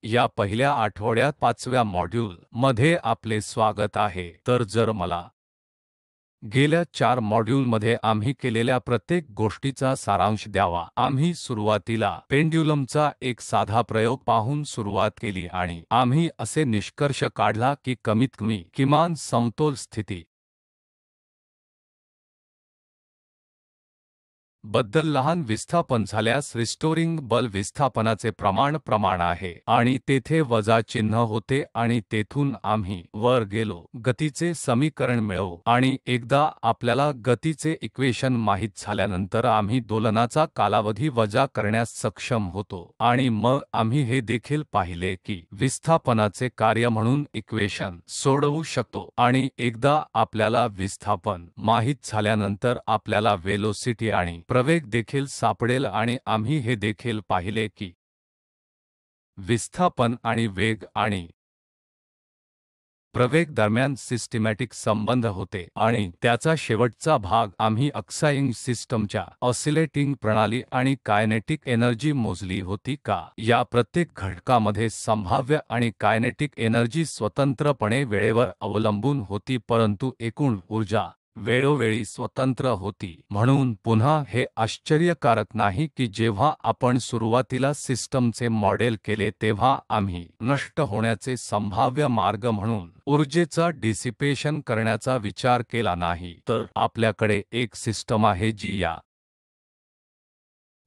या पहिल्या आठवड्यात 5व्या मॉड्यूल मध्ये आपले स्वागत आहे। तर जर मला गेल्या 4 मॉड्यूलमध्ये आम्ही केलेल्या प्रत्येक गोष्टीचा सारांश द्यावा, आम्ही सुरुवातीला पेंड्युलमचा एक साधा प्रयोग पाहून सुरुवात केली आणि आम्ही असे निष्कर्ष काढला की कमीतकमी किमान समतोल स्थिती बद्दल लहान विस्थापन झाल्यास रिस्टोरिंग बल विस्थापनाचे प्रमाण आहे आणि तेथे वजा चिन्ह होते आणि तेथून आम्ही वर गेलो, गतीचे समीकरण मिळवू आणि एकदा आपल्याला गतीचे इक्वेशन माहित झाल्यानंतर आम्ही दोलनाचा कालावधी वजा करण्यास सक्षम होतो आणि मग आम्ही हे देखील पाहिले की विस्थापनाचे कार्य म्हणून इक्वेशन सोडवू शकतो आणि एकदा आपल्याला विस्थापन माहित झाल्यानंतर आपल्याला वेलोसिटी आणि प्रवेग देखील सापडेल आणि आम्ही हे देखील पाहिले की विस्थापन आणि वेग आणि प्रवेग दरम्यान सिस्टमॅटिक संबंध होते आणि त्याचा शेवटचा भाग आम्ही एक्साइटिंग सिस्टमच्या ऑसिलेटिंग प्रणाली आणि कायनेटिक एनर्जी मोजली होती का या प्रत्येक घटकामध्ये संभाव्य आणि कायनेटिक एनर्जी स्वतंत्रपणे वेळेवर अवलंबून होती, परंतु एकूण ऊर्जा वेळोवेळी स्वतंत्र होती। म्हणून पुन्हा हे आश्चर्यकारक नाही की जेव्हा आपण सुरुवातीला सिस्टमचे मॉडेल केले तेव्हा आम्ही नष्ट होण्याचे संभाव्य मार्ग म्हणून ऊर्जेचा डिसिपेशन करण्याचा विचार केला नाही, तर आपल्याकडे एक सिस्टम आहे जी या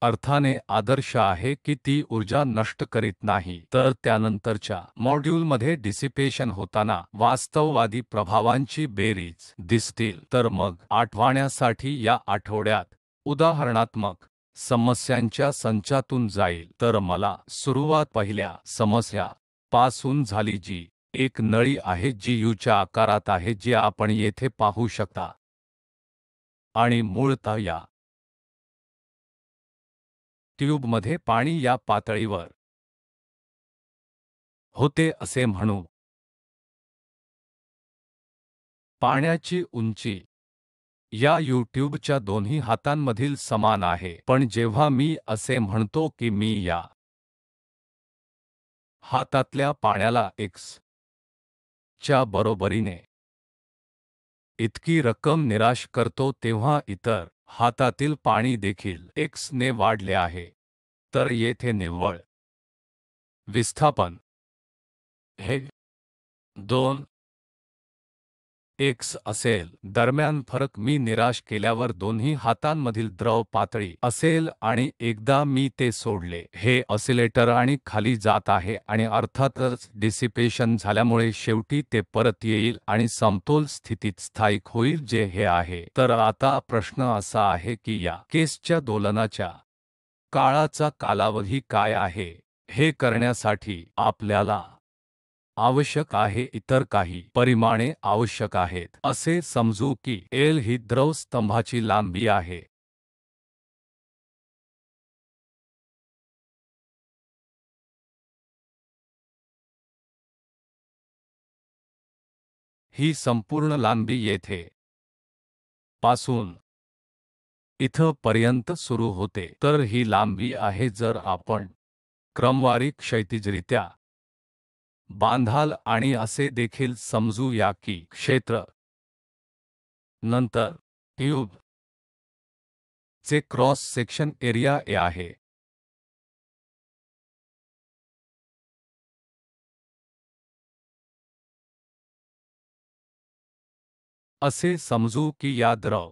अर्थाने आदर्श आहे की ती ऊर्जा नष्ट करीत नाही, तर त्यानंतरच्या मॉड्यूलमध्ये डिसिपेशन होताना वास्तववादी प्रभावांची बेरीज दिसतील। तर मग आठवण्यासाठी या आठवड्यात उदाहरणात्मक समस्यांच्या संचातून जाईल। तर मला सुरुवात पहिल्या समस्या पासून झाली जी एक नळी आहे जी यूच्या आकारात आहे, जी आपण येथे पाहू शकता आणि मूळतः या ट्यूबमध्ये पाणी या पातळीवर होते असे म्हणू। पाण्याची उंची या ट्यूबच्या दोन्ही हातांमधील समान आहे, पण जेव्हा मी असे म्हणतो की मी या हातातल्या पाण्याला x च्या बरोबरीने इतकी रक्कम निराश करतो तेव्हा इतर हातातील पाणी देखील x ने वाढले आहे। तर येथे निव्वळ विस्थापन हे 2 x असेल। दरम्यान फरक मी निराश केल्यावर दोन्ही हातांमधील द्रव पातळी असेल आणि एकदा मी ते सोडले, हे ऑसिलेटर आणि खाली जात आहे आणि अर्थातच डिसिपेशन झाल्यामुळे शेवटी ते परत येईल आणि समतोल स्थितीत स्थायिक होईल, जे हे आहे। तर आता प्रश्न असा आहे की या केसच्या दोलनाच्या काळाचा कालावधी काय आहे? हे करण्यासाठी आपल्याला आवश्यक आहे इतर काही परिमाणे आवश्यक आहेत। असे समजू की L ही द्रव स्तंभाची लांबी आहे। ही संपूर्ण लांबी येथे पासून इथं पर्यंत सुरू होते, तर ही लांबी आहे। जर आपण क्रमवारी क्षैतिजरित्या बांधाल आणि असे देखील समजू या की क्षेत्र नंतर ट्यूब चे क्रॉस सेक्शन एरिया A आहे। असे समजू की या द्रव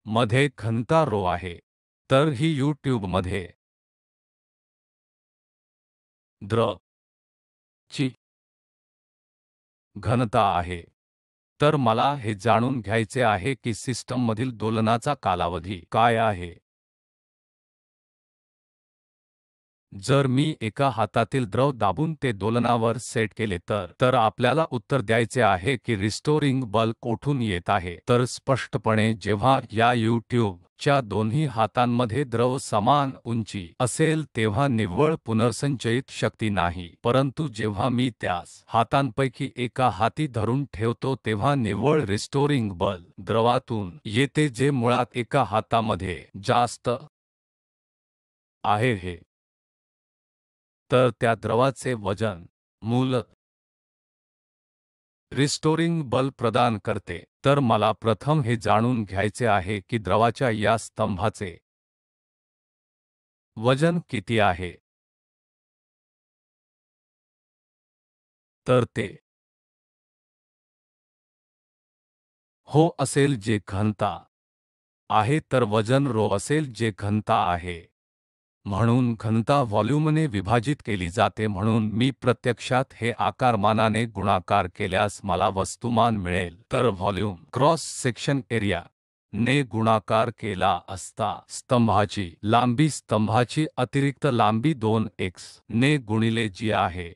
मध्ये घनता रो आहे, तर ही ट्यूबमध्ये द्रव ची घनता आहे। तर मला हे जाणून घ्यायचे आहे की सिस्टममधील दोलनाचा कालावधी काय आहे। जर मी एका हातातील द्रव दाबून ते दोलनावर सेट केले तर आपल्याला उत्तर द्यायचे आहे की रिस्टोरिंग बल कोठून येत आहे। तर स्पष्टपणे जेव्हा या ट्यूब च्या दोन्ही हातांमध्ये द्रव समान उंची असेल तेव्हा निव्वळ पुनर्संचयित शक्ती नाही, परंतु जेव्हा मी त्यास हातांपैकी एका हाती धरून ठेवतो तेव्हा निव्वळ रिस्टोरिंग बल द्रवातून येते, जे मुळात एका हातामध्ये जास्त आहे। हे तर त्या द्रवाचे वजन मूलत रिस्टोरिंग बल प्रदान करते। तर मला प्रथम हे जाणून घ्यायचे आहे की द्रवाच्या या स्तंभाचे वजन किती आहे। तर ते हो असेल जे घनता आहे, तर वजन रो असेल जे घनता आहे। म्हणून घनता व्हॉल्यूमने विभाजित केली जाते, म्हणून मी प्रत्यक्षात हे आकारमानाने गुणाकार केल्यास मला वस्तुमान मिळेल। तर व्हॉल्यूम क्रॉस सेक्शन एरिया ने गुणाकार केला असता स्तंभाची अतिरिक्त लांबी 2x ने गुणिले जी आहे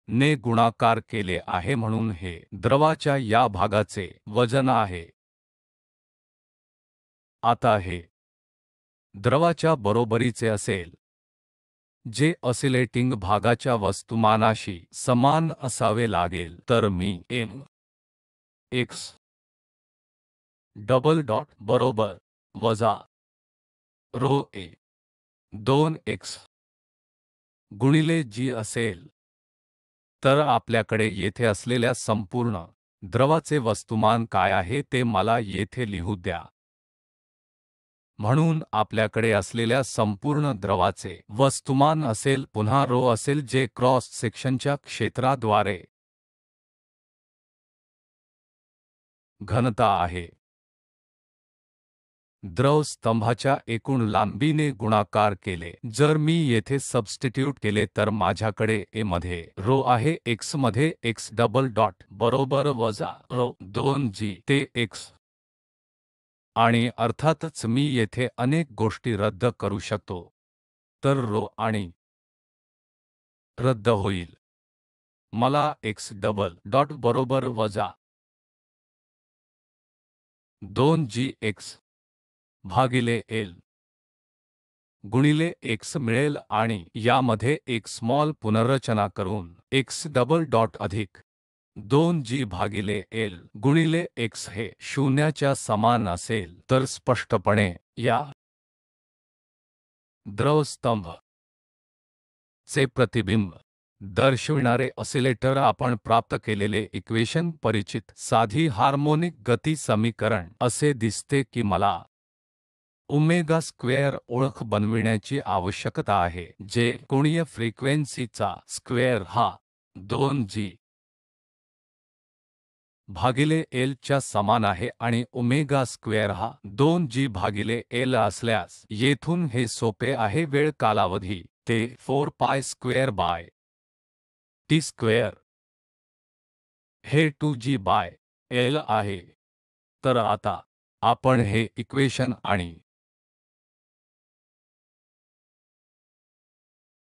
ने गुणाकार केले आहे, म्हणून हे द्रवाच्या या भागाचे वजन आहे। आता हे द्रवाच्या बरोबरीचे असेल, जे ऑसिलेटिंग भागाच्या वस्तुमानाशी समान असावे लागेल। तर मी m x डबल डॉट बरोबर वजा रो a 2x गुणिले g असेल। तर आपल्याकडे येथे असलेल्या संपूर्ण द्रवाचे वस्तुमान काय आहे ते मला येथे लिहू द्या। म्हणून आपल्याकडे असलेल्या संपूर्ण द्रवाचे वस्तुमान असेल, पुन्हा रो असेल, जे क्रॉस सेक्शनच्या क्षेत्राद्वारे घनता आहे, द्रव स्तंभाच्या एकूण लांबीने गुणाकार केले। जर मी येथे सबस्टिट्यूट केले तर माझ्याकडे a मध्ये रो आहे, x मध्ये x डबल डॉट बरोबर वजा रो 2g ते x, आणि अर्थातच मी येथे अनेक गोष्टी रद्द करू शकतो। तर रो आणि रद्द होईल, मला x डबल डॉट बरोबर वजा 2gx भागिले l गुणिले x मिळेल, आणि यामध्ये एक स्मॉल पुनर्रचना करून x डबल डॉट अधिक 2g भागिले l गुणिले x हे शून्याच्या समान असेल। तर स्पष्टपणे या द्रव स्तंभ चे प्रतिबिंब दर्शविणारे ऑसिलेटर आपण प्राप्त केलेले इक्वेशन परिचित साधी हार्मोनिक गती समीकरण असे दिसते की मला ओमेगा स्क्वेअर ओळख बनविण्याची आवश्यकता आहे, जे कोणीय फ्रिक्वेन्सीचा स्क्वेअर हा 2g भागिले l च्या समान आहे, आणि ओमेगा स्क्वेअर हा 2g भागिले l असल्यास येथून हे सोपे आहे, वेळ कालावधी ते 4 pi square by t square हे 2g बाय l आहे। तर आता आपण हे इक्वेशन आणि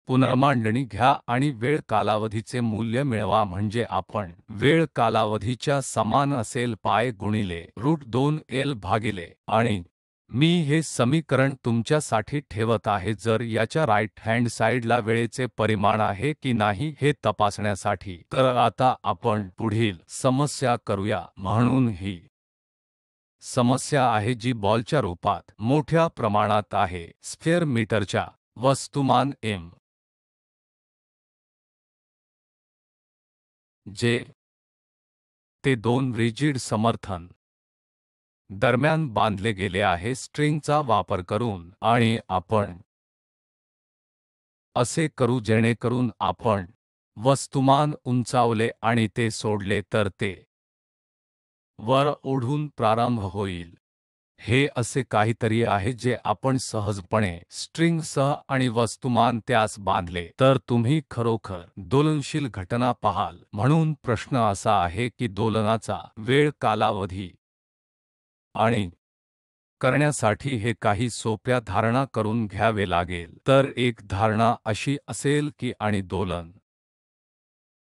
पुनर्मांडणी घ्या आणि वेळ कालावधीचे मूल्य मिळवा, म्हणजे आपण वेळ कालावधीच्या समान असेल पाय गुणिले रूट 2 l भागिले, आणि मी हे समीकरण तुमच्यासाठी ठेवत आहे जर याच्या राईट हँड साइडला वेळेचे परिमाण आहे की नाही हे तपासण्यासाठी। तर आता आपण पुढील समस्या करूया। म्हणून ही समस्या आहे जी बॉलच्या रूपात मोठ्या प्रमाणात आहे। स्फिअर मीटरच्या वस्तुमान m जे ते दोन रिजिड समर्थन दरम्यान बांधले गेले आहे स्ट्रिंगचा वापर करून, आणि आपण असे करू जेणेकरून आपण वस्तुमान उंचावले आणि ते सोडले तर ते वर ओढून प्रारंभ होईल। हे असे काहीतरी आहे जे आपण सहजपणे स्ट्रिंगसह आणि वस्तुमान त्यास बांधले तर तुम्ही खरोखर दोलनशील घटना पाहाल। म्हणून प्रश्न असा आहे की दोलनाचा वेळ कालावधी आणि करण्यासाठी हे काही सोप्या धारणा करून घ्यावे लागेल। तर एक धारणा अशी असेल की आणि दोलन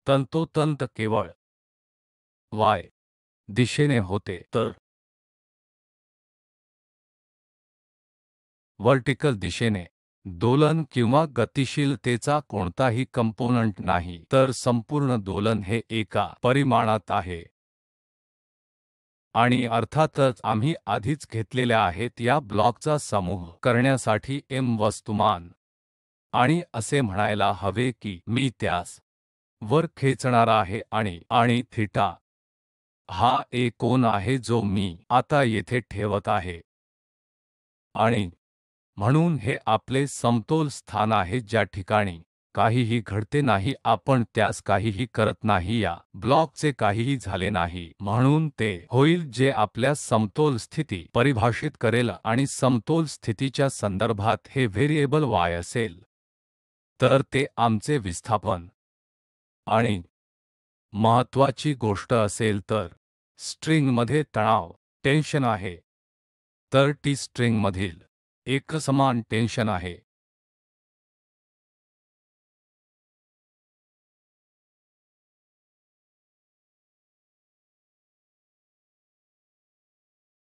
तंतोतंत केवळ y दिशेने होते, तर वर्टिकल दिशेने दोलन किंवा गतिशीलतेचा कोणताही कंपोनंट नाही, तर संपूर्ण दोलन हे एका परिमाणात आहे। आणि अर्थातच आम्ही आधीच घेतलेल्या आहेत या ब्लॉकचा समूह करण्यासाठी m वस्तुमान आणि असे म्हणायला हवे की मी त्यास वर खेचणार आहे आणि थीटा हा एक कोन आहे जो मी आता येथे ठेवत आहे आणि म्हणून हे आपले समतोल स्थान आहे ज्या ठिकाणी काहीही घडते नाही, आपण त्यास काहीही करत नाही, या ब्लॉकचे काहीही झाले नाही, म्हणून ते होईल जे आपल्या समतोल स्थिती परिभाषित करेल आणि समतोल स्थितीच्या संदर्भात हे व्हेरिएबल y असेल तर ते आमचे विस्थापन आणि महत्त्वाची गोष्ट असेल तर स्ट्रिंगमध्ये तणाव टेन्शन आहे तर टी स्ट्रिंगमधील एकसमान टेन्शन आहे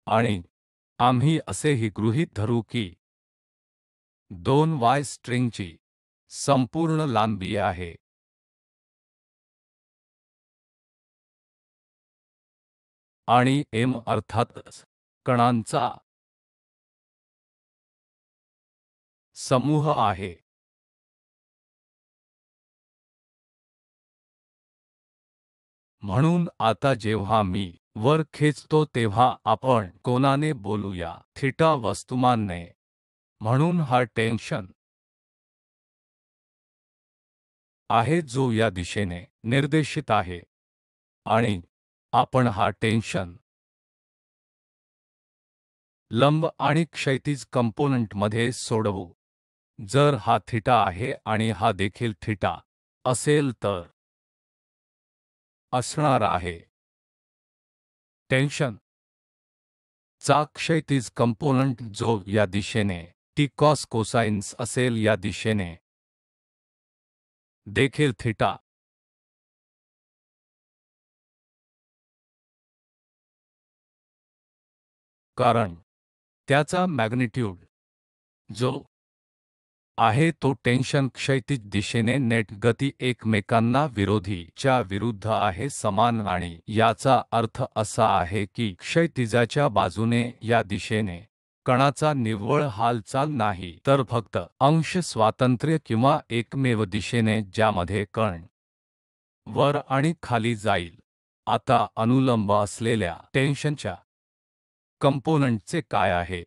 आणि आम्ही असेही गृहीत धरू की 2y स्ट्रिंगची संपूर्ण लांबी आहे आणि m अर्थातच कणांचा समूह आहे म्हणून आता जेव्हा मी वर खेचतो तेव्हा आपण कोनाने बोलूया थीटा वस्तुमानने म्हणून हा टेन्शन आहे जो या दिशेने निर्देशित आहे आणि आपण हा टेन्शन लंब आणि क्षैतिज कंपोनंटमध्ये सोडवू जर हा थीटा आहे आणि हा देखील थीटा असेल तर असणार आहे टेन्शन चा क्षैतिज कंपोनंट जो या दिशेने टी कॉस कोसाइन्स असेल या दिशेने देखील थीटा कारण त्याचा मॅग्निट्यूड जो आहे तो टेन्शन क्षैतिज दिशेने नेट गती एकमेकांना विरोधी च्या विरुद्ध आहे समान आणि याचा अर्थ असा आहे की क्षैतिजाच्या बाजूने या दिशेने कणाचा निव्वळ हालचाल नाही तर फक्त अंश स्वातंत्र्य किंवा एकमेव दिशेने ज्यामध्ये कण वर आणि खाली जाईल आता अनुलंब असलेल्या टेन्शनच्या कंपोनंटचे काय आहे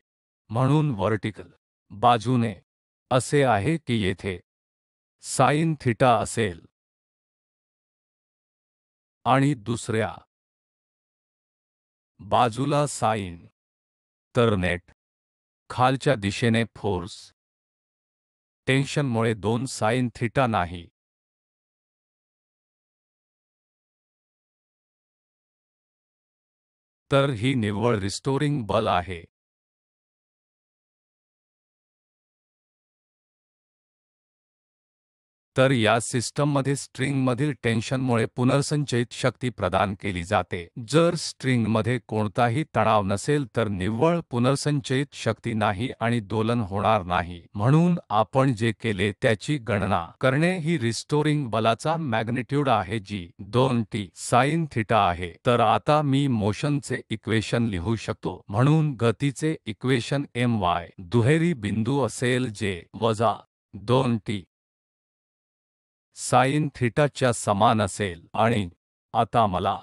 म्हणून व्हर्टिकल बाजूने असे आहे की येथे साइन थीटा असेल आणि दुसऱ्या बाजूला साइन तर नेट खालच्या दिशेने फोर्स टेन्शनमुळे 2 साइन थीटा नाही तर ही निव्वळ रिस्टोरिंग बल आहे तर या सिस्टममध्ये स्ट्रिंगमधील टेन्शनमुळे पुनर्संचयित शक्ती प्रदान केली जाते जर स्ट्रिंगमध्ये कोणताही तणाव नसेल तर निव्वळ पुनर्संचयित शक्ती नाही आणि दोलन होणार नाही म्हणून आपण जे केले त्याची गणना करणे ही रिस्टोरिंग बलाचा मॅग्निट्यूड आहे जी 2t साइन थीटा आहे तर आता मी मोशनचे इक्वेशन लिहू शकतो म्हणून गतीचे इक्वेशन my दुहेरी बिंदू असेल जे वजा 2t साइन थीटाच्या समान असेल आणि आता मला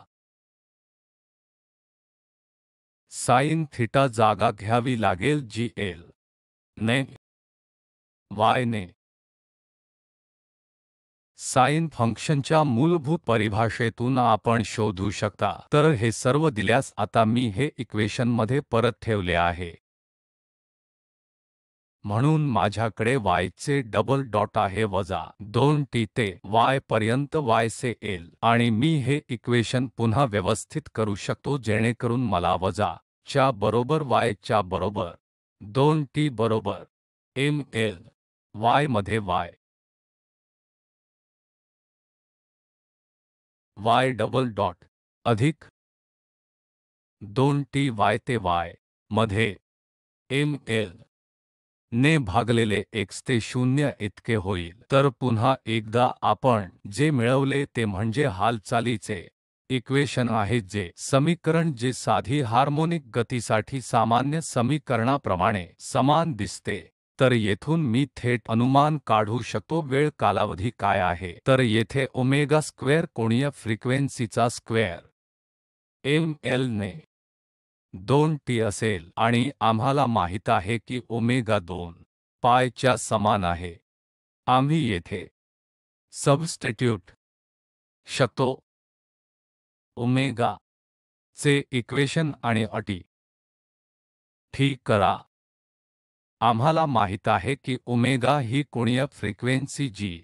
साइन थीटा जागा घ्यावी लागेल जी l ने y ने साइन फंक्शनच्या मूलभूत परिभाषेतून आपण शोधू शकता तर हे सर्व दिल्यास आता मी हे इक्वेशनमध्ये परत ठेवले आहे म्हणून माझ्याकडे y चे डबल डॉट आहे वजा 2t ते y पर्यंत y से l आणि मी हे इक्वेशन पुन्हा व्यवस्थित करू शकतो जेणेकरून मला वजा च्या बरोबर y च्या बरोबर 2t बरोबर m l y मध्ये y डबल डॉट अधिक 2t y ते y मध्ये m l ने भागलेले x ते 0 इतके होईल तर पुन्हा एकदा आपण जे मिळवले ते म्हणजे हालचालीचे इक्वेशन आहे जे समीकरण जे साधी हार्मोनिक गतीसाठी सामान्य समीकरणाप्रमाणे समान दिसते तर येथून मी थेट अनुमान काढू शकतो वेळ कालावधी काय आहे, तर येथे ओमेगा स्क्वेअर कोणीय फ्रिक्वेन्सीचा स्क्वेअर ml ने 2t असेल आणि आम्हाला माहित आहे की ओमेगा 2 पायच्या समान आहे. आम्ही येथे सबस्टिट्यूट शकतो ओमेगा चे इक्वेशन आणि अटी ठीक करा. आम्हाला माहित आहे की ओमेगा ही कोणीय फ्रिक्वेन्सी जी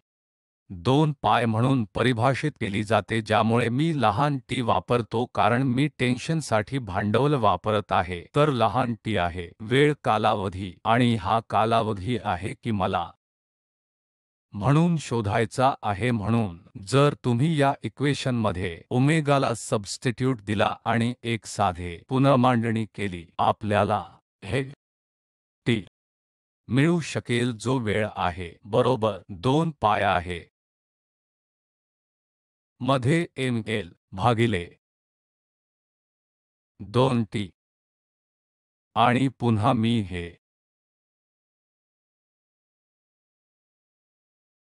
2 पाय म्हणून परिभाषित केली जाते, ज्यामुळे मी लहान टी वापरतो कारण मी टेन्शनसाठी भांडवल वापरत आहे. तर लहान टी आहे वेळ कालावधी आणि हा कालावधी आहे की मला म्हणून शोधायचा आहे. म्हणून जर तुम्ही या इक्वेशनमध्ये ओमेगाला सबस्टिट्यूट दिला आणि एक साधे पुनर्मांडणी केली, आपल्याला हे टी मिळू शकेल जो वेळ आहे बरोबर 2 पाय आहे मध्ये ml भागिले 2t आणि पुन्हा मी हे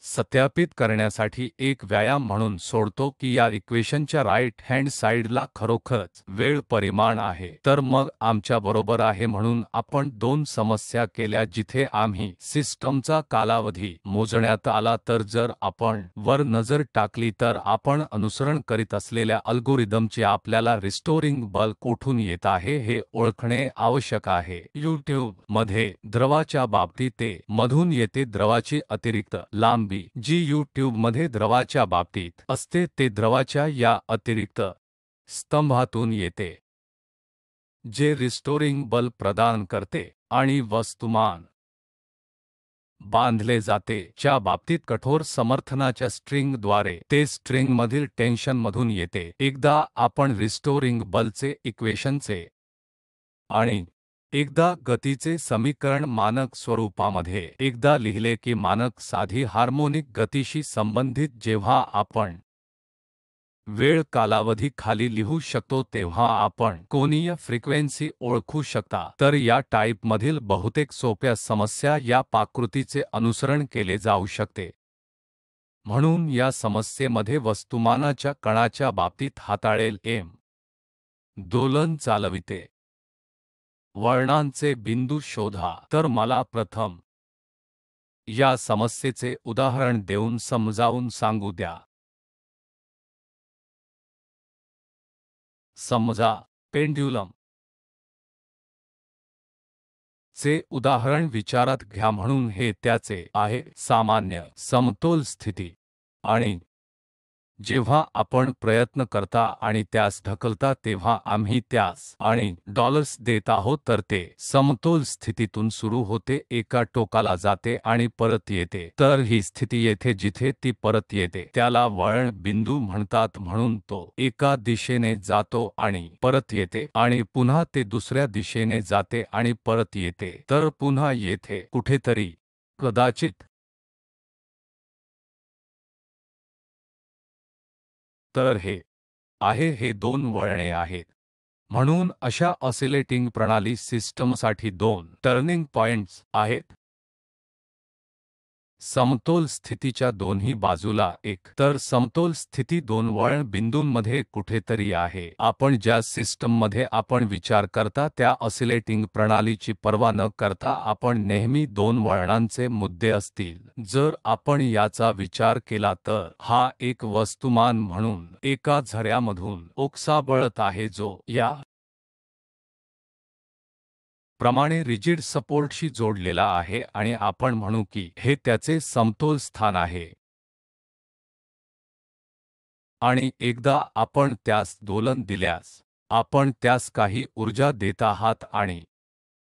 सत्यापित करण्यासाठी एक व्यायाम म्हणून सोडतो की या इक्वेशनच्या राईट हँड साइडला खरोखरच वेळ परिमाण आहे. तर मग आमच्या बरोबर आहे. म्हणून आपण 2 समस्या केल्या जिथे आम्ही सिस्टमचा कालावधी मोजण्यात आला. तर जर आपण वर नजर टाकली तर आपण अनुसरण करीत असलेल्या अल्गोरिदमचे आपल्याला रिस्टोरिंग बल कोठून येत आहे हे ओळखणे आवश्यक आहे. YouTube मध्ये द्रवाच्या बाबतीत ते मधून येते. द्रवाची अतिरिक्त लांबी जी YouTube मध्ये द्रवाच्या बाबतीत असते ते द्रवाच्या या अतिरिक्त स्तंभातून येते जे रिस्टोरिंग बल प्रदान करते आणि वस्तुमान बांधले जाते च्या बाबतीत कठोर समर्थनाच्या स्ट्रिंगद्वारे ते स्ट्रिंगमधील टेन्शनमधून येते. एकदा आपण रिस्टोरिंग बलचे इक्वेशनचे आणि एकदा गतीचे समीकरण मानक स्वरूपामध्ये एकदा लिहिले की मानक साधी हार्मोनिक गतीशी संबंधित जेव्हा आपण वेळ कालावधी खाली लिहू शकतो तेव्हा आपण कोनीय फ्रिक्वेन्सी ओळखू शकता. तर या टाइपमधील बहुतेक सोप्या समस्या या पाकृतीचे अनुसरण केले जाऊ शकते. म्हणून या समस्येमध्ये वस्तुमानाच्या कणाच्या बाबतीत हाताळेल m दोलन चालविते वळणांचे बिंदू शोधा. तर मला प्रथम या समस्येचे उदाहरण देऊन समजावून सांगू द्या. समजा पेंड्युलम चे उदाहरण विचारात घ्या. म्हणून हे त्याचे आहे सामान्य समतोल स्थिती आणि जेव्हा आपण प्रयत्न करता आणि त्यास ढकलता तेव्हा आम्ही त्यास आणि डॉलर्स देत आहोत. तर ते समतोल स्थितीतून सुरू होते, एका टोकाला जाते आणि परत येते. तर ही स्थिती येथे जिथे ती परत येते त्याला वळण बिंदू म्हणतात. म्हणून तो एका दिशेने जातो आणि परत येते आणि पुन्हा ते दुसऱ्या दिशेने जाते आणि परत येते. तर पुन्हा येथे कुठेतरी कदाचित तर हे आहे हे 2 वळणे आहेत. म्हणून अशा ऑसिलेटिंग प्रणाली सिस्टमसाठी 2 टर्निंग पॉइंट्स आहेत. समतोल स्थितीच्या दोन्ही बाजूला एक तर समतोल स्थिती 2 वळण बिंदूंमध्ये कुठेतरी आहे. आपण ज्या सिस्टममध्ये आपण विचार करता त्या ऑसिलेटिंग प्रणालीची पर्वा न करता आपण नेहमी 2 वळणांचे मुद्दे असतील. जर आपण याचा विचार केला तर हा एक वस्तुमान म्हणून एका झऱ्यामधून ओकसाबळत आहे जो या प्रमाणे रिजिड सपोर्टशी जोडलेला आहे आणि आपण म्हणू की हे त्याचे समतोल स्थान आहे. आणि एकदा आपण त्यास दोलन दिल्यास आपण त्यास काही ऊर्जा देत आहात आणि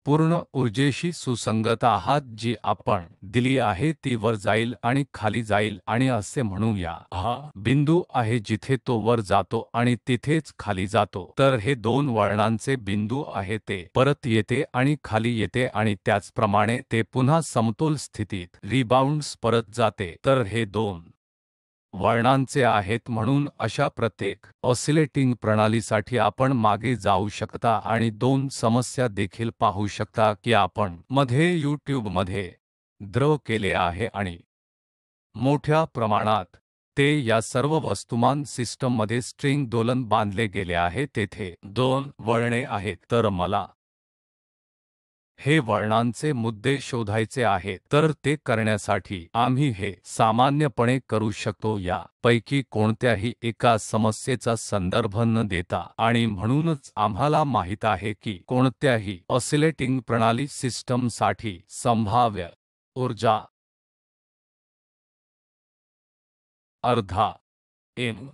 पूर्ण ऊर्जेशी सुसंगत आहात जी आपण दिली आहे ती वर जाईल आणि खाली जाईल आणि असे म्हणूया हा बिंदू आहे जिथे तो वर जातो आणि तिथेच खाली जातो. तर हे 2 वळणांचे बिंदू आहे ते परत येते आणि खाली येते आणि त्याचप्रमाणे ते पुन्हा समतोल स्थितीत रिबाउंड्स परत जाते. तर हे 2 वळणांचे आहेत. म्हणून अशा प्रत्येक ऑसिलेटिंग प्रणालीसाठी आपण मागे जाऊ शकता आणि 2 समस्या देखील पाहू शकता की आपण मध्ये YouTube मध्ये द्रव केले आहे आणि मोठ्या प्रमाणात ते या सर्व वस्तुमान सिस्टममध्ये स्ट्रिंग दोलन बांधले गेले आहे। तेथे 2 वळणे आहेत, तर मला हे वळणांचे मुद्दे शोधायचे आहेत। तर ते करण्यासाठी आम्ही हे सामान्यपणे करू शकतो, या पैकी कोणत्याही एका समस्येचा संदर्भ न देता, आणि म्हणूनच आम्हाला माहित आहे की कोणत्याही ऑसिलेटिंग प्रणाली सिस्टमसाठी संभाव्य ऊर्जा अर्धा m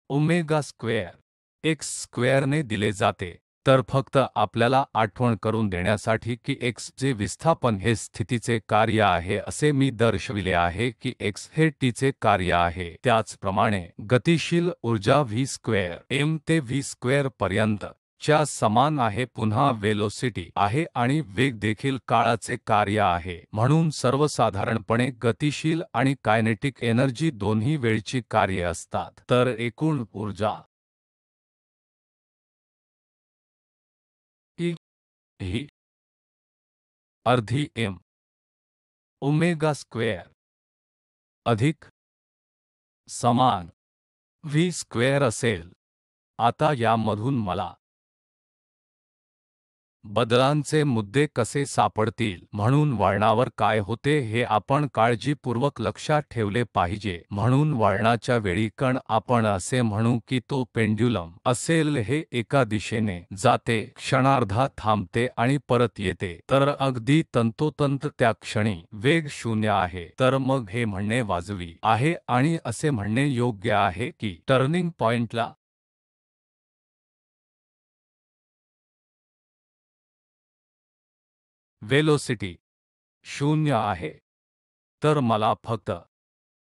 ओमेगा स्क्वेअर x स्क्वेअरने दिले जाते। तर फक्त आपल्याला आठवण करून देण्यासाठी की x चे विस्थापन हे स्थितीचे कार्य आहे असे मी दर्शविले आहे की x हे t चे कार्य आहे। त्याचप्रमाणे गतिशील ऊर्जा v स्क्वेअर m ते v स्क्वेअर पर्यंत च्या समान आहे। पुन्हा वेलोसिटी आहे आणि वेग देखील काळाचे कार्य आहे। म्हणून सर्वसाधारणपणे गतिशील आणि कायनेटिक एनर्जी दोन्ही वेळची कार्ये असतात। तर एकूण ऊर्जा E ही अर्धी m ओमेगा स्क्वेअर अधिक समान v स्क्वेअर असेल। आता यामधून मला बदलांचे मुद्दे कसे सापडतील, म्हणून वळणावर काय होते हे आपण काळजीपूर्वक लक्षात ठेवले पाहिजे। म्हणून वळणाच्या वेळी कण आपण असे म्हणू की तो पेंड्युलम असेल, हे एका दिशेने जाते, क्षणार्धात थांबते आणि परत येते। तर अगदी तंतोतंत त्या क्षणी वेग 0 आहे। तर मग हे म्हणणे वाजवी आहे आणि असे म्हणणे योग्य आहे की टर्निंग पॉइंटला वेलोसिटी 0 आहे। तर मला फक्त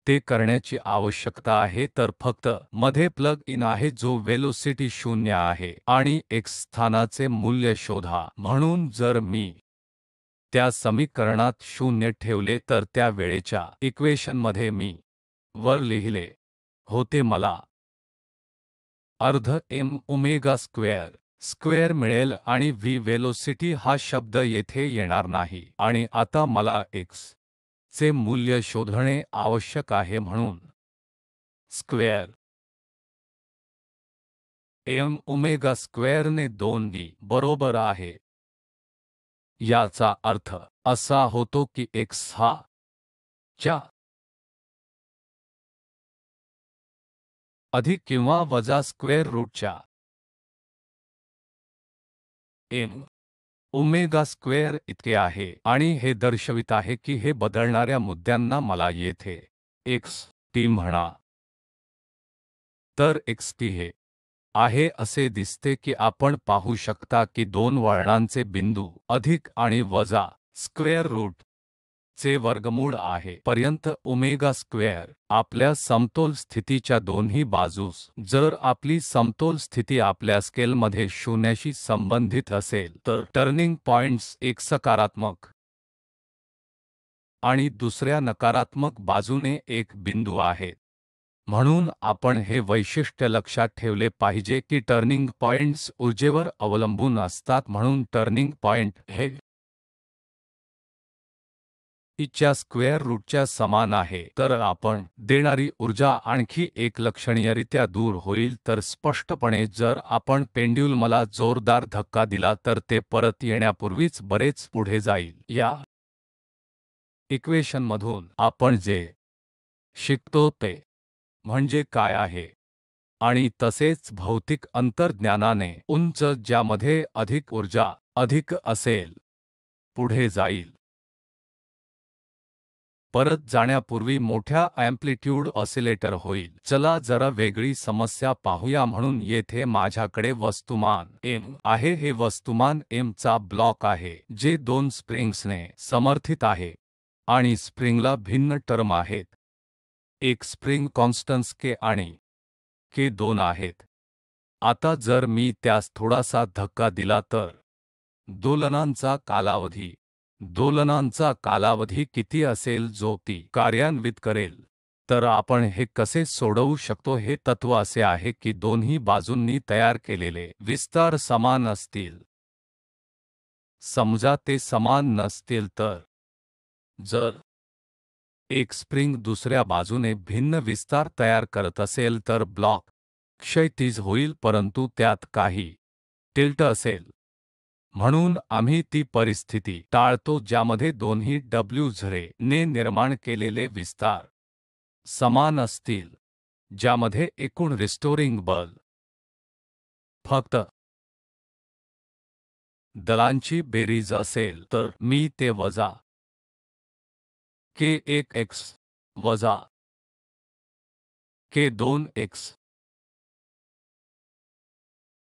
ते करण्याची आवश्यकता आहे। तर फक्त मध्ये प्लग इन आहे जो वेलोसिटी 0 आहे आणि x स्थानाचे मूल्य शोधा। म्हणून जर मी त्या समीकरणात 0 ठेवले तर त्या वेळेच्या इक्वेशनमध्ये मी वर लिहिले होते मला अर्ध m ओमेगा स्क्वेअर स्क्वेअर मिळेल आणि v वेलोसिटी हा शब्द येथे येणार नाही। आणि आता मला x चे मूल्य शोधणे आवश्यक आहे, म्हणून स्क्वेअर m ओमेगा स्क्वेअरने 2v बरोबर आहे। याचा अर्थ असा होतो की x हा च्या अधिक किंवा वजा स्क्वेअर रूटच्या m ओमेगा स्क्वेअर इतके आहे। आणि हे दर्शवित आहे की हे बदलणाऱ्या मुद्द्यांना मला येथे xt म्हणा। तर xt हे आहे असे दिसते की आपण पाहू शकता की 2 वळणांचे बिंदू अधिक आणि वजा स्क्वेअर रूट चे वर्गमूळ आहे पर्यंत ओमेगा स्क्वेअर आपल्या समतोल स्थितीच्या दोन्ही बाजूस, जर आपली समतोल स्थिती आपल्या स्केलमध्ये शून्याशी संबंधित असेल तर टर्निंग पॉइंट्स एक सकारात्मक आणि दुसऱ्या नकारात्मक बाजूने एक बिंदू आहेत। म्हणून आपण हे वैशिष्ट्य लक्षात ठेवले पाहिजे की टर्निंग पॉइंट्स ऊर्जेवर अवलंबून असतात। म्हणून टर्निंग पॉइंट हे च्या स्क्वेअर रूटच्या समान आहे। तर आपण देणारी ऊर्जा आणखी एक लक्षणीयरित्या दूर होईल। तर स्पष्टपणे जर आपण पेंड्युलमला जोरदार धक्का दिला तर ते परत येण्यापूर्वीच बरेच पुढे जाईल। या इक्वेशनमधून आपण जे शिकतो ते म्हणजे काय आहे, आणि तसेच भौतिक अंतर्ज्ञानाने उंच ज्यामध्ये अधिक ऊर्जा अधिक असेल पुढे जाईल। परत जाण्यापूर्वी मोठ्या अँप्लिट्यूड ऑसिलेटर होईल। चला जरा वेगळी समस्या पाहूया। म्हणून येथे माझ्याकडे वस्तुमान m आहे। हे वस्तुमान m चा ब्लॉक आहे जे 2 स्प्रिंग्सने समर्थित आहे आणि स्प्रिंगला भिन्न टर्म आहेत। एक स्प्रिंग कॉन्स्टन्स k आणि k2 आहेत। आता जर मी त्यास थोडासा धक्का दिला तर दोलनांचा कालावधी किती असेल जो ती कार्यान्वित करेल। तर आपण हे कसे सोडवू शकतो, हे तत्त्व असे आहे की दोन्ही बाजूंनी तयार केलेले विस्तार समान असतील। समजा ते समान नसतील तर जर एक स्प्रिंग दुसऱ्या बाजूने भिन्न विस्तार तयार करत असेल तर ब्लॉक क्षैतिज होईल परंतु त्यात काही टिल्ट असेल. म्हणून आम्ही ती परिस्थिती टाळतो ज्यामध्ये दोन्ही डब्ल्यू ने निर्माण केलेले विस्तार समान असतील, ज्यामध्ये एकूण रिस्टोरिंग बल फक्त दलांची बेरीज असेल तर मी ते वजा k1 x वजा k2 x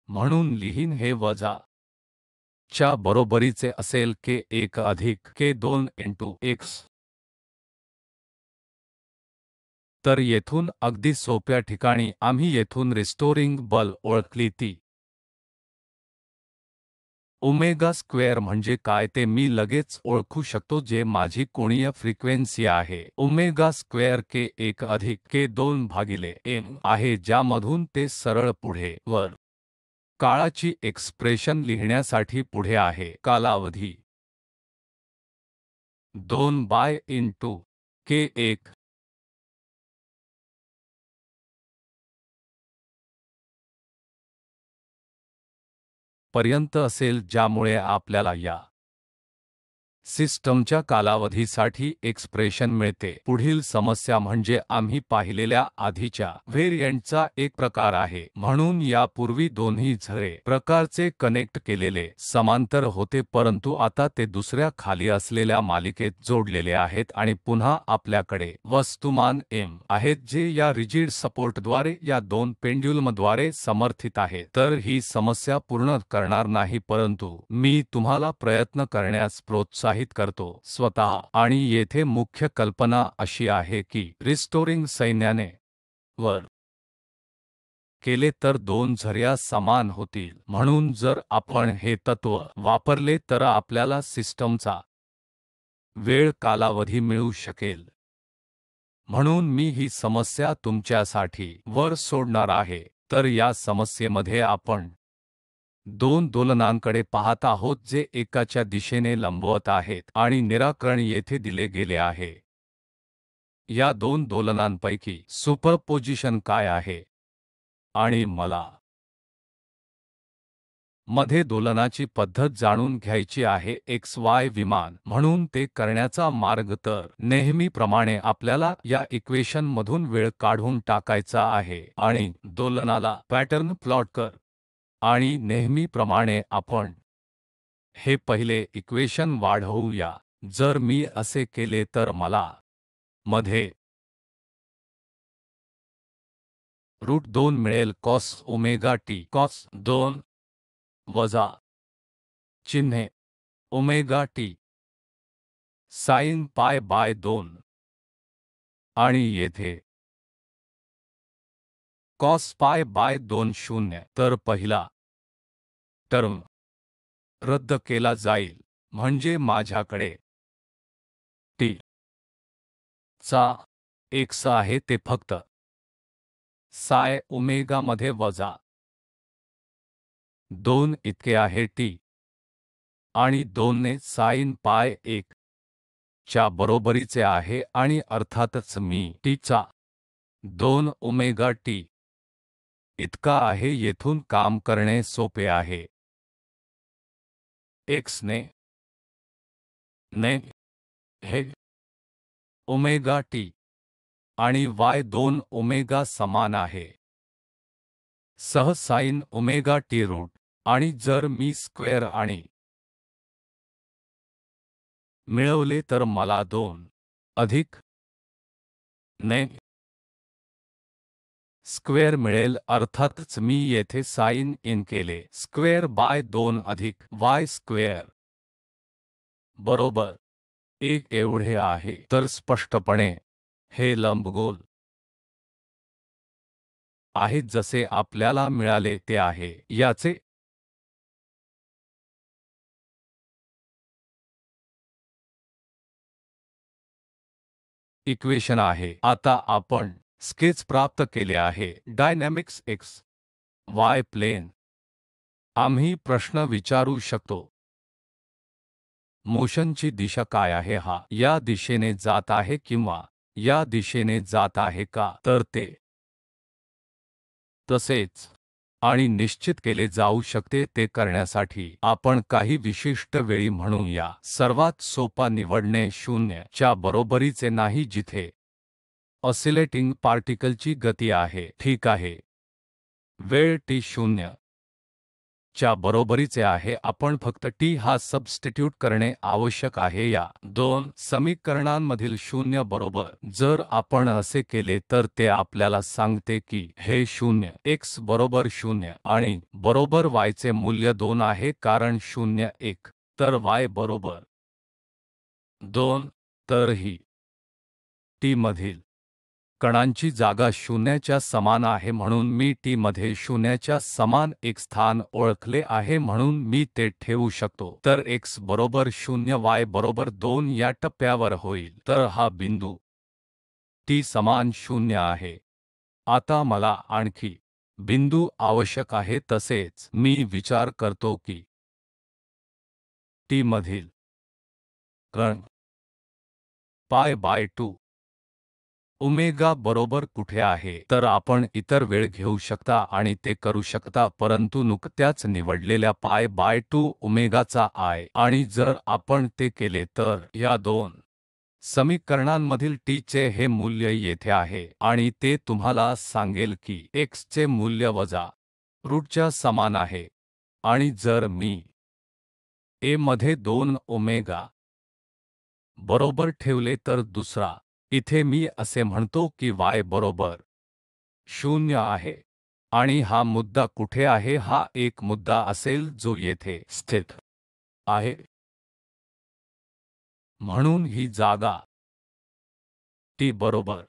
म्हणून लिहीन. हे वजा च्या बरोबरीचे असेल k1 अधिक k2 इंटू x. तर येथून अगदी सोप्या ठिकाणी आम्ही येथून रिस्टोरिंग बल ओळखली ती ओमेगा स्क्वेअर म्हणजे काय ते मी लगेच ओळखू शकतो जे माझी कोणीय फ्रिक्वेन्सी आहे. ओमेगा स्क्वेअर k1 अधिक k2 भागिले m आहे ज्यामधून ते सरळ पुढे वर काळाची एक्सप्रेशन लिहिण्यासाठी पुढे आहे. कालावधी 2 बाय इंटू k1 पर्यंत असेल ज्यामुळे आपल्याला या सिस्टमच्या कालावधीसाठी एक्सप्रेशन मिळते. पुढील समस्या म्हणजे आम्ही पाहिलेल्या आधीच्या व्हेरिएंटचा एक प्रकार आहे. म्हणून यापूर्वी दोन्ही झरे प्रकारचे कनेक्ट केलेले समांतर होते परंतु आता ते दुसऱ्या खाली असलेल्या मालिकेत जोडलेले आहेत आणि पुन्हा आपल्याकडे वस्तुमान m आहेत जे या रिजिड सपोर्टद्वारे या दोन पेंड्युलमद्वारे समर्थित आहेत. तर ही समस्या पूर्ण करणार नाही परंतु मी तुम्हाला प्रयत्न करण्यास प्रोत्साहित करतो स्वतः. आणि येथे मुख्य कल्पना अशी आहे की रिस्टोरिंग सैन्याने वर केले तर दोन झर्या समान होतील. म्हणून जर आपण हे तत्त्व वापरले तर आपल्याला सिस्टमचा वेळ कालावधी मिळू शकेल. म्हणून मी ही समस्या तुमच्यासाठी वर सोडणार आहे. तर या समस्येमध्ये आपण दोन दोलनांकडे पाहत आहोत जे एकाच्या दिशेने लंबवत आहेत आणि निराकरण येथे दिले गेले आहे. या दोन दोलनांपैकी सुपरपोजिशन काय आहे आणि मला मध्ये दोलनाची पद्धत जाणून घ्यायची आहे XY विमान. म्हणून ते करण्याचा मार्ग तर नेहमीप्रमाणे आपल्याला या इक्वेशन मधून वेळ काढून टाकायचा आहे आणि दोलनाला पॅटर्न प्लॉट कर. आणि नेहमीप्रमाणे आपण हे पहिले इक्वेशन वाढवू या. जर मी असे केले तर मला मध्ये रूट 2 मिळेल कॉस ओमेगा टी कॉस 2 वजा चिन्हे omega t sine pi by 2 आणि येथे कॉस पाय बाय 2 0. तर पहिला टर्म रद्द केला जाईल म्हणजे माझ्याकडे टी चा x आहे ते फक्त साय ओमेगा मध्ये वजा 2 इतके आहे टी आणि 2 ने साइन पाय 1 च्या बरोबरीचे आहे आणि अर्थातच मी टी चा 2 ओमेगा टी इतका आहे. येथून काम करणे सोपे आहे. x ने हे ओमेगा टी आणि y 2 ओमेगा समान आहे सह साइन ओमेगा टी रूट. आणि जर मी स्क्वेअर आणि मिळवले तर मला 2 अधिक ने स्क्वेअर मिळेल. अर्थातच मी येथे साइन इन केले स्क्वेअर बाय 2 अधिक y स्क्वेअर बरोबर 1 एवढे आहे. तर स्पष्टपणे हे लंबगोल आहे जसे आपल्याला मिळाले ते आहे. याचे इक्वेशन आहे. आता आपण स्केच प्राप्त केले आहे. Dynamics x y plane. आम्ही प्रश्न विचारू शकतो मोशनची दिशा काय आहे, हा या दिशेने जात आहे किंवा या दिशेने जात आहे का, तर ते तसेच आणि निश्चित केले जाऊ शकते. ते करण्यासाठी आपण काही विशिष्ट वेळी म्हणूया. सर्वात सोपा निवडणे 0 च्या बरोबरीचे नाही, जिथे ऑसिलेटिंग पार्टिकलची गती आहे. ठीक आहे. वेळ t 0 च्या बरोबरीचे आहे. आपण फक्त t हा सबस्टिट्यूट करणे आवश्यक आहे या दोन समीकरणांमधील 0 बरोबर. जर आपण असे केले तर ते आपल्याला सांगते की हे 0 x बरोबर 0 आणि बरोबर y चे मूल्य 2 आहे, कारण 0 1 तर y बरोबर 2. तर ही t मधील कणांची जागा 0 च्या समान आहे, म्हणून मी t मध्ये 0 च्या समान एक स्थान ओळखले आहे, म्हणून मी ते ठेवू शकतो. तर x बरोबर 0 y बरोबर 2 या टप्प्यावर होईल. तर हा बिंदू t समान 0 आहे. आता मला आणखी बिंदू आवश्यक आहे, तसेच मी विचार करतो की t मधील कण पाय बाय 2 ओमेगा बरोबर कुठे आहे. तर आपण इतर वेळ घेऊ शकता आणि ते करू शकता, परंतु नुकत्याच निवडलेल्या पाय बाय 2 ओमेगाचा I आणि जर आपण ते केले तर या दोन समीकरणांमधील t चे हे मूल्य येथे आहे आणि ते तुम्हाला सांगेल की x चे मूल्य वजा रूटच्या समान आहे. आणि जर मी a मध्ये 2 ओमेगा बरोबर ठेवले तर दुसरा इथे मी असे म्हणतो की y बरोबर 0 आहे आणि हा मुद्दा कुठे आहे, हा एक मुद्दा असेल जो येथे स्थित आहे. म्हणून ही जागा t बरोबर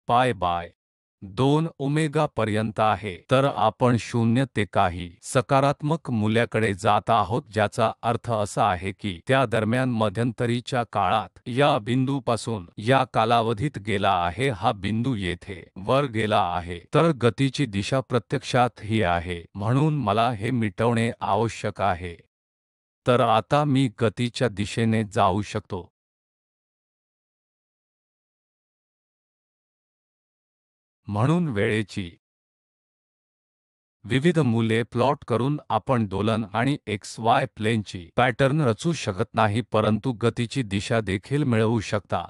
पाय बाय 2 ओमेगा पर्यंत आहे. तर आपण 0 ते काही सकारात्मक मूल्याकडे जात आहोत, ज्याचा अर्थ असा आहे की त्या दरम्यान मध्यंतरीच्या काळात या बिंदूपासून या कालावधीत गेला आहे, हा बिंदू येथे वर गेला आहे. तर गतीची दिशा प्रत्यक्षात ही आहे, म्हणून मला हे मिटवणे आवश्यक आहे. तर आता मी गतीच्या दिशेने जाऊ शकतो. म्हणून वेळेची विविध मूल्ये प्लॉट करून आपण दोलन आणि XY प्लेनची पॅटर्न रचू शकत नाही, परंतु गतीची दिशा देखील मिळवू शकता.